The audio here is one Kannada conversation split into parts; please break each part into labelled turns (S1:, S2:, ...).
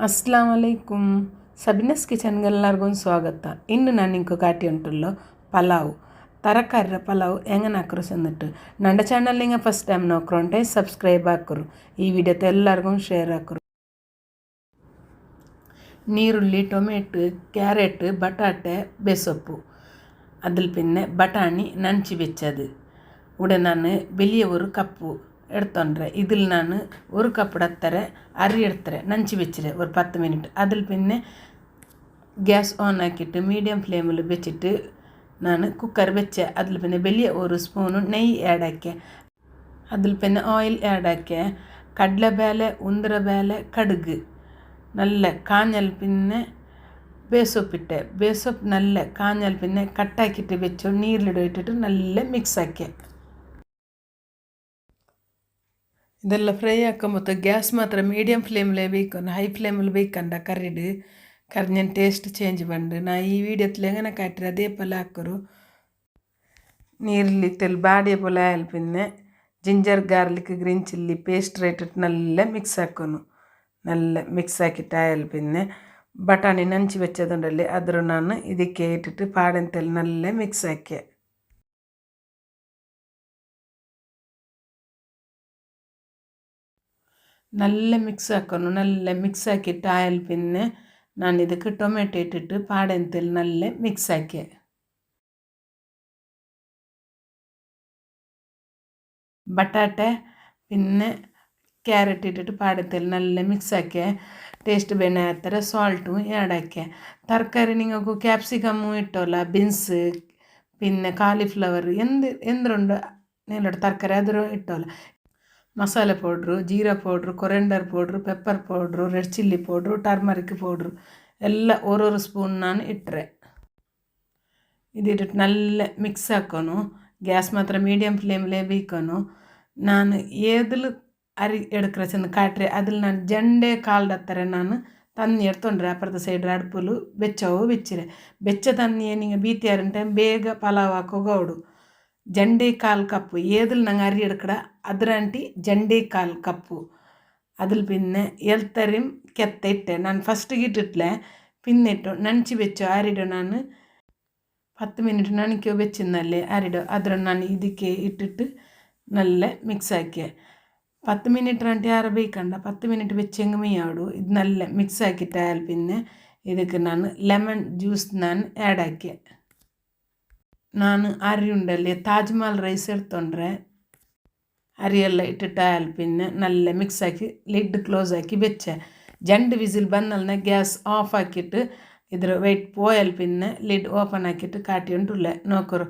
S1: ಅಸ್ಲಾಂ ವಲೈಕುಂ ಸಬಿನಸ್ ಕಿಚನ್ಗೆ ಎಲ್ಲರಿಗೂ ಸ್ವಾಗತ. ಇನ್ನು ನಾನು ನಿಂಗೆ ಕಾಟಿ ಉಂಟುಲ್ಲೋ ಪಲಾವ್ ತರಕಾರಿ ಪಲಾವ್ ಹೆಂಗೆ ಹಾಕರು ಚೆಂದಿಟ್ಟು ನನ್ನ ಚಾನಲ್ ನಿಂಗೆ ಫಸ್ಟ್ ಟೈಮ್ ನೋಡ್ಕೊಂಡೆ ಸಬ್ಸ್ಕ್ರೈಬ್ ಹಾಕರು. ಈ ವಿಡಿಯೋತೆ ಎಲ್ಲರಿಗೂ ಶೇರ್ ಹಾಕರು. ನೀರುಳ್ಳಿ, ಟೊಮೆಟೊ, ಕ್ಯಾರೆಟ್, ಬಟಾಟೆ, ಬೇಸೊಪ್ಪು അതിൽ പിന്നെ ബട്ടാണി നനച്ച് വെച്ചത് ഇവിടെ ഞാൻ വലിയ ഒരു കപ്പ് എടുത്തോണ്ടേ. ഇതിൽ ഞാൻ ഒരു കപ്പ് എടുത്തരെ അരി എടുത്തരെ നനച്ച് വെച്ചിട്ട് ഒരു 10 മിനിറ്റ്. അതിൽ പിന്നെ ഗ്യാസ് ഓൺ ആക്കിയിട്ട് മീഡിയം ഫ്ലെയിമിൽ വെച്ചിട്ട് ഞാൻ കുക്കർ വെച്ച് അതിൽ പിന്നെ വലിയ ഒരു സ്പൂണ് നെയ്യ് ആഡ് ആക്കിയ അതിൽ പിന്നെ ഓയിൽ ആഡ് ആക്കിയ കടലಬೇಳೆ, ಉಂದಿರಬೇಳೆ, കടുക് നല്ല കാഞ്ഞാൽ പിന്നെ ಬೇಸೊಪ್ಪಿಟ್ಟೆ. ಬೇಸೊಪ್ಪು നല്ല ಕಾഞ്ഞാൽ പിന്നെ കട്ടാക്കിയിട്ട് വെച്ചു നീരിലിട്ടിട്ട് നല്ല മിക്സ് ആക്കിയ. ഇതെല്ലാം ഫ്രൈ ആക്കുമ്പോൾ ഗ്യാസ് മാത്രം മീഡിയം ഫ്ലെയിമിൽ ಬೇಯ್ಕೊಂಡು ಹೈ ಫ್ಲೇಮಲ್ಲಿ ಬೇಯ್ಕಂಡ ಕರಿഞ്ഞ ಟೇಸ್ಟ್ ಚೇಂಜ್ ಬಂದು ನಾ ಈ വീഡിയോത്തിൽ എങ്ങനെ കാട്ടിയത് അതേപോലെ ആക്കರು. നീരിലിട്ടിൽ ബാടിയ പോലെ ആയാൽ പിന്നെ ginger garlic green chilli paste ഇട്ടിട്ട് നല്ല മിക്സ് ആക്കുന്നു. നല്ല മിക്സ് ആക്കിയിട്ടായാൽ പിന്നെ ಬಟಾಣಿ ನಂಚಿ വെച്ചതുണ്ടല്ലേ ಅದ್ರ ನಾನು ಇದಕ್ಕೆ ಇಟ್ಟಿಟ್ಟು ಪಾಡೆಂತೆಲ್ಲ നല്ല ಮಿಕ್ಸ್ ಆಕೆ. നല്ല മിക്സ് ആക്കുന്നു. നല്ല മിക്സ് ആക്കിയിട്ട് ആയാൽ പിന്നെ ನಾನು ಇದಕ್ಕೆ ಟೊಮೆಟೊ ಇಟ್ಟಿಟ್ಟು ಪಾಡೆಂತೆಲ್ಲ നല്ല ಮಿಕ್ಸ್ ಆಕೆ. ಬಟಾಟೆ പിന്നെ ಕ್ಯಾರೆಟ್ ಇಟ್ಟಿಟ್ಟು ಪಾಡೆಂತೆಲ್ಲ നല്ല ಮಿಕ್ಸ್ ಆಕೆ. ಟೇಸ್ಟ್ ಬೇನೆ ಆಗ್ತಾರೆ. ಸಾಲ್ಟು ಆ್ಯಡ್ ಹಾಕಿ ತರಕಾರಿ ನಿಂಗೂ ಕ್ಯಾಪ್ಸಿಕಮ್ಮು ಇಟ್ಟೋಲ್ಲ, ಬೀನ್ಸ್ പിന്നെ ಕಾಲಿಫ್ಲವರ್ ಎಂದ್ರುಂಡು ನೀಲೋಡು ತರಕಾರಿ ಅದ್ರ ಇಟ್ಟೋಲ್ಲ. ಮಸಾಲೆ ಪೌಡ್ರು, ಜೀರಾ powder, coriander powder, pepper powder, red chilli powder, turmeric powder ಎಲ್ಲ ಓರೋರು ಸ್ಪೂನ್ ನಾನು ಇಟ್ಟರೆ ಇದಿಟ್ಟು നല്ല ಮಿಕ್ಸ್ ಹಾಕೋನು. ಗ್ಯಾಸ್ ಮಾತ್ರ ಮೀಡಿಯಮ್ ಫ್ಲೇಮ್ಲೇ ಬೇಯ್ಕೋನು. ನಾನು ಏದಲು ಅರಿ ಎಡ್ಕ್ರ ಚೆಂದ ಕಾಟ್ರೆ ಅದ್ರಲ್ಲಿ ನಾನು ಜಂಡೆ ಕಾಲ್ಡತ್ತಾರೆ ನಾನು ತನ್ನಿ ಎಡ್ತೊಂಡ್ರೆ ಅಪರದ ಸೈಡ್ ಅಡ್ಪುಲು ಬೆಚ್ಚವು ಬೆಚ್ಚಿರೆ ಬೆಚ್ಚ ತನ್ನಿ ನಿಂಗೆ ಬೀತಿ ಆರಂಟೆ ಬೇಗ ಪಲಾವ್ ಹಾಕೋ ಗೌಡು. ಜಂಡೆ ಕಾಲು ಕಪ್ಪು ಏದಲ್ಲಿ ನಂಗೆ ಅರಿ ಎಡ್ಕಡ ಅದ್ರಂಟಿ ಜಂಡೆ ಕಾಲು ಕಪ್ಪು അതിൽ പിന്നെ എൽത്തരിയും ಕೆತ್ತ ಇಟ್ಟೆ. ನಾನು ಫಸ್ಟಿಗೆ ಇಟ್ಟಿಟ್ಲೆ പിന്നിട്ടു നനച്ച് വെച്ചു അരിടോ. ನಾನು 10 മിനിറ്റ് നനയ്ക്കോ വെച്ചിരുന്നല്ലേ അരിടോ. അದ್ರ ನಾನು ಇದಕ್ಕೆ ಇಟ್ಟಿಟ್ಟು നല്ല ಮಿಕ್ಸ್ ಹಾಕಿ 10 മിനിറ്റ് രണ്ട് ആറ് ಬೇಯ್ಕಂಡ 10 മിനിറ്റ് വെച്ചെങ്കിൽ മെയ്യാവിಡು. ಇದು നല്ല ಮಿಕ್ಸ್ ಹಾಕಿಟ್ಟಾಯಾൽ പിന്നെ ಇದಕ್ಕೆ ನಾನು ಲೆಮನ್ ಜ್ಯೂಸ್ ನಾನು ಆ್ಯಡ್ ಹಾಕಿ. ನಾನು ಅರಿ ಉಂಡಲ್ಲಿ ತಾಜ್ ಮಹಲ್ ರೈಸ್ എടുത്തോണ്ടರೆ ಅರಿಯೆಲ್ಲ ಇಟ್ಟಿಟ್ಟಾಯಾൽ പിന്നെ നല്ല ಮಿಕ್ಸ್ ಹಾಕಿ ಲಿಡ್ ಕ್ಲೋಸ್ ಹಾಕಿ ಬೆಚ್ಚೆ. ಜಂಡು ವಿಸಿಲ್ ಬಂದಲ್ನ ಗ್ಯಾಸ್ ಆಫ್ ಹಾಕಿಟ್ಟು ಇದ್ರ ವೆಯ್ಟ್ പോയാൽ പിന്നെ ಲಿಡ್ ಓಪನ್ ಹಾಕಿಟ್ಟು ಕಾಟಿ ಉಂಟುಲ್ಲೆ ನೋಕರು.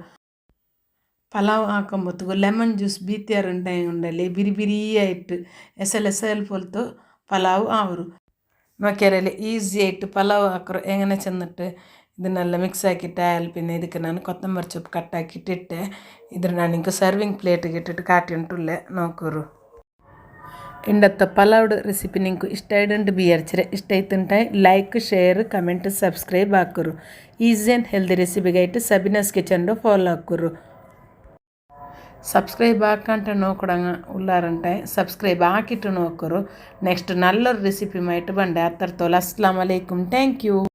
S1: ಪಲಾವ್ ಹಾಕೊಂಬತ್ತು ಲೆಮನ್ ಜ್ಯೂಸ್ ಬೀತಿಯಾರುಂಟಾಯಿ ಉಂಡಲ್ಲಿ ಬಿರಿ ಬಿರಿಯಾಯಿಟ್ಟು ಎಸೆಲ್ ಪೊಲ್ತು ಪಲಾವ್ ಆವರು ನೋಕ್ಯಾರಲ್ಲಿ ಈಸಿ ಆಯಿಟ್ಟು ಪಲಾವ್ ಹಾಕರು ಹೆಂಗನೆ ಚೆಂದಿಟ್ಟು ಇದನ್ನೆಲ್ಲ ಮಿಕ್ಸ್ ಹಾಕಿಟ್ಟು ಆಯಾಲ್ പിന്നെ ಇದಕ್ಕೆ ನಾನು ಕೊತ್ತಂಬರಿ ಸೊಪ್ಪು ಕಟ್ಟಾಕಿಟ್ಟಿಟ್ಟೆ. ಇದ್ರ ನಾನು ಇಂಕ ಸರ್ವಿಂಗ್ ಪ್ಲೇಟಿಗೆ ಇಟ್ಟಿಟ್ಟು ಕಾಟಿ ಉಂಟುಲ್ಲೆ ನೋಕರು. ಇಂಡತ್ತ ಪಲಾವ್ಡ್ ರೆಸಿಪಿ ನಿಂಕು ಇಷ್ಟ ಆಯ್ಡುಂಟು ಬಿಯರ್ಚಿರೆ ಇಷ್ಟ ಆಯ್ತುಂಟಾಯಿ ಲೈಕ್ ಶೇರ್ ಕಮೆಂಟ್ ಸಬ್ಸ್ಕ್ರೈಬ್ ಹಾಕರು. ಈಸಿ ಆ್ಯಂಡ್ ಹೆಲ್ದಿ ರೆಸಿಪಿಗಾಯಿಟ್ಟು ಸಬಿನಸ್ ಕಿಚನ್ಡು ಫಾಲೋ ಹಾಕರು. സബ്സ്ക്രൈബ് ആക്കാണ്ട് നോക്കടങ്ങ ഉള്ളാറുണ്ടായി സബ്സ്ക്രൈബ് ആക്കിയിട്ട് നോക്കರು. നെക്സ്റ്റ് നല്ലൊരു റെസിപ്പിയുമായിട്ട് ബണ്ടേ. അത്രത്തോളം അസ്സലാമു അലൈക്കും. Thank U.